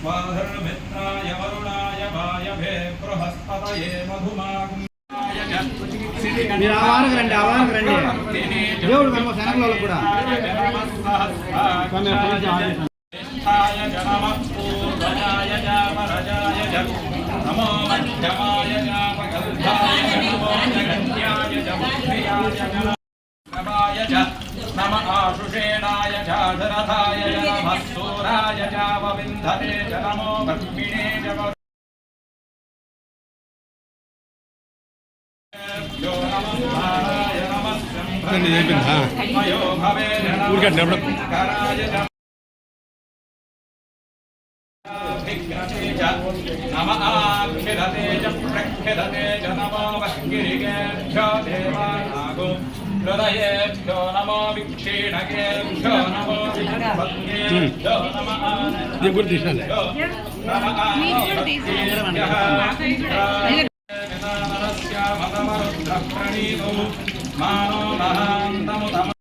वाधर्मित्राय वरुणाय वायभे बृहस्पतये मधुमागुं మీరు ఆవారకు రండి దేవుడు మేము శనగలలో కూడా नमो मध्यमाय नम आशुषेणाय चाधरथाय नमः सूराय चावविन्धते च नमो ब्रह्मिणे च नम आक्षिरते च प्रक्षिरते च नमो वह्गिरिकेभ्यो देवानागो हृदयेभ्यो नमो विक्षीणकेभ्यो नमो विभक्तेभ्यो नमः प्रणीतो मानो नहान्तमुतम